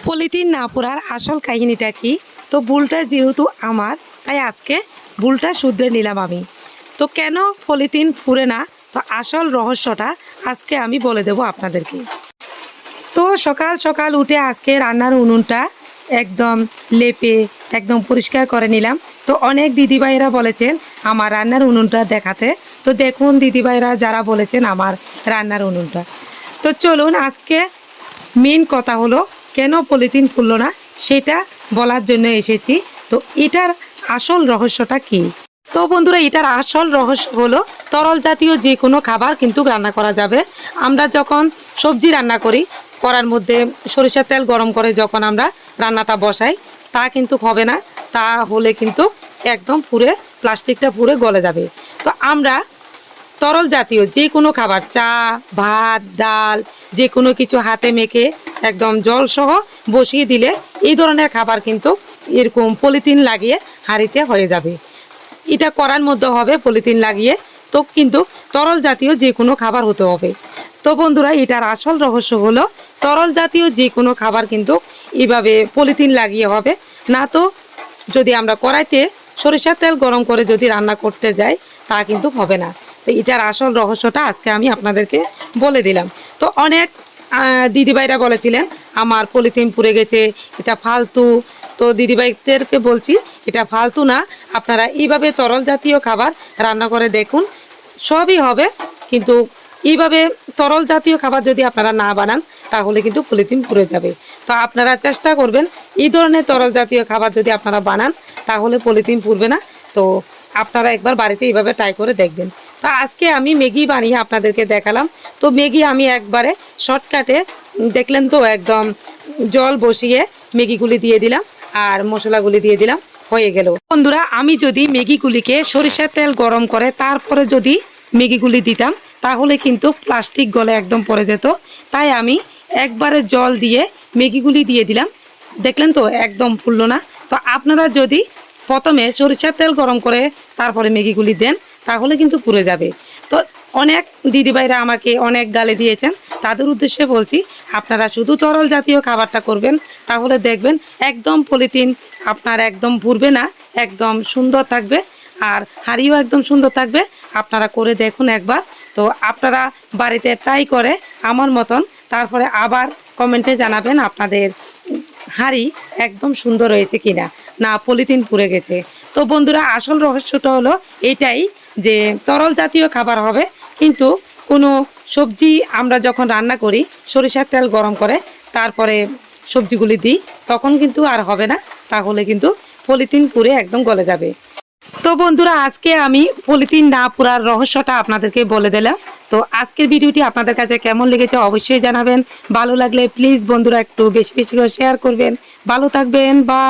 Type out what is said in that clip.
Polythene না পোড়ার আসল কাহিনীটা কি? তো ভুলটা যেহেতু আমার, তাই আজকে ভুলটা শুধরে নিলাম আমি। তো কেন পলিথিন পুড়ে না, তো আসল রহস্যটা আজকে আমি বলে দেব আপনাদেরকে। তো সকাল সকাল উঠে আজকে রান্নার উনুনটা একদম লেপে একদম পরিষ্কার করে নিলাম। তো অনেক দিদিভাইরা বলেছেন আমার রান্নার উনুনটা দেখাতে। তো দেখুন দিদিভাইরা যারা বলেছেন আমার রান্নার উনুনটা। তো চলুন আজকে মেন কথা হলো কেন পলিথিন খুললো না সেটা বলার জন্য এসেছি। তো এটার আসল রহস্যটা কি? তো বন্ধুরা, এটার আসল রহস্য হলো তরল জাতীয় যে কোনো খাবার কিন্তু রান্না করা যাবে। আমরা যখন সবজি রান্না করি, কড়ার মধ্যে সরিষার তেল গরম করে যখন আমরা রান্নাটা বসাই, তা কিন্তু হবে না। তা হলে কিন্তু একদম পুরে প্লাস্টিকটা পুরে গলে যাবে। তো আমরা তরল জাতীয় যে কোনো খাবার, চা, ভাত, ডাল, যে কোনো কিছু হাতে মেখে একদম জল সহ বসিয়ে দিলে এই ধরনের খাবার কিন্তু এরকম পলিথিন লাগিয়ে হাঁড়িতে হয়ে যাবে। এটা করার মধ্যে হবে পলিথিন লাগিয়ে, তো কিন্তু তরল জাতীয় যে কোনো খাবার হতে হবে। তো বন্ধুরা, এটার আসল রহস্য হলো তরল জাতীয় যে কোনো খাবার কিন্তু এইভাবে পলিথিন লাগিয়ে হবে না। তো যদি আমরা কড়াইতে সরিষার তেল গরম করে যদি রান্না করতে যাই, তা কিন্তু হবে না। তো এটার আসল রহস্যটা আজকে আমি আপনাদেরকে বলে দিলাম। তো অনেক দিদিভাইরা বলেছিলেন আমার পলিথিন পুড়ে গেছে, এটা ফালতু। তো দিদিভাইদেরকে বলছি এটা ফালতু না, আপনারা এইভাবে তরল জাতীয় খাবার রান্না করে দেখুন, সবই হবে। কিন্তু এইভাবে তরল জাতীয় খাবার যদি আপনারা না বানান, তাহলে কিন্তু পলিথিন পুড়ে যাবে। তো আপনারা চেষ্টা করবেন এই ধরনের তরল জাতীয় খাবার যদি আপনারা বানান, তাহলে পলিথিন পুড়বে না। তো আপনারা একবার বাড়িতে এইভাবে ট্রাই করে দেখবেন। তো আজকে আমি ম্যাগি বানিয়ে আপনাদেরকে দেখালাম। তো ম্যাগি আমি একবারে শর্টকাটে দেখলেন তো, একদম জল বসিয়ে ম্যাগিগুলি দিয়ে দিলাম আর মশলাগুলি দিয়ে দিলাম, হয়ে গেল। বন্ধুরা, আমি যদি ম্যাগিগুলিকে সরিষার তেল গরম করে তারপরে যদি ম্যাগিগুলি দিতাম, তাহলে কিন্তু প্লাস্টিক গলে একদম পড়ে যেত। তাই আমি একবারে জল দিয়ে ম্যাগিগুলি দিয়ে দিলাম, দেখলেন তো একদম ফুললো না। তো আপনারা যদি প্রথমে সরিষার তেল গরম করে তারপরে ম্যাগিগুলি দেন, তাহলে কিন্তু পুড়ে যাবে। তো অনেক দিদিভাইরা আমাকে অনেক গালি দিয়েছেন, তাদের উদ্দেশ্যে বলছি আপনারা শুধু তরল জাতীয় খাবারটা করবেন, তাহলে দেখবেন একদম পলিথিন আপনার একদম পুড়বে না, একদম সুন্দর থাকবে আর হাঁড়িও একদম সুন্দর থাকবে। আপনারা করে দেখুন একবার। তো আপনারা বাড়িতে ট্রাই করে আমার মতন তারপরে আবার কমেন্টে জানাবেন আপনাদের হাঁড়ি একদম সুন্দর হয়েছে কিনা, না পলিথিন পুড়ে গেছে। তো বন্ধুরা, আসল রহস্যটা হলো এটাই যে তরল জাতীয় খাবার হবে, কিন্তু কোনো সবজি আমরা যখন রান্না করি সরিষার তেল গরম করে তারপরে সবজিগুলি দিই, তখন কিন্তু আর হবে না, তাহলে কিন্তু পলিথিন পুড়ে একদম গলে যাবে। তো বন্ধুরা, আজকে আমি পলিথিন না পুরার রহস্যটা আপনাদেরকে বলে দিলাম। তো আজকের ভিডিওটি আপনাদের কাছে কেমন লেগেছে অবশ্যই জানাবেন। ভালো লাগলে প্লিজ বন্ধুরা একটু বেশি বেশি করে শেয়ার করবেন। ভালো থাকবেন, বাই।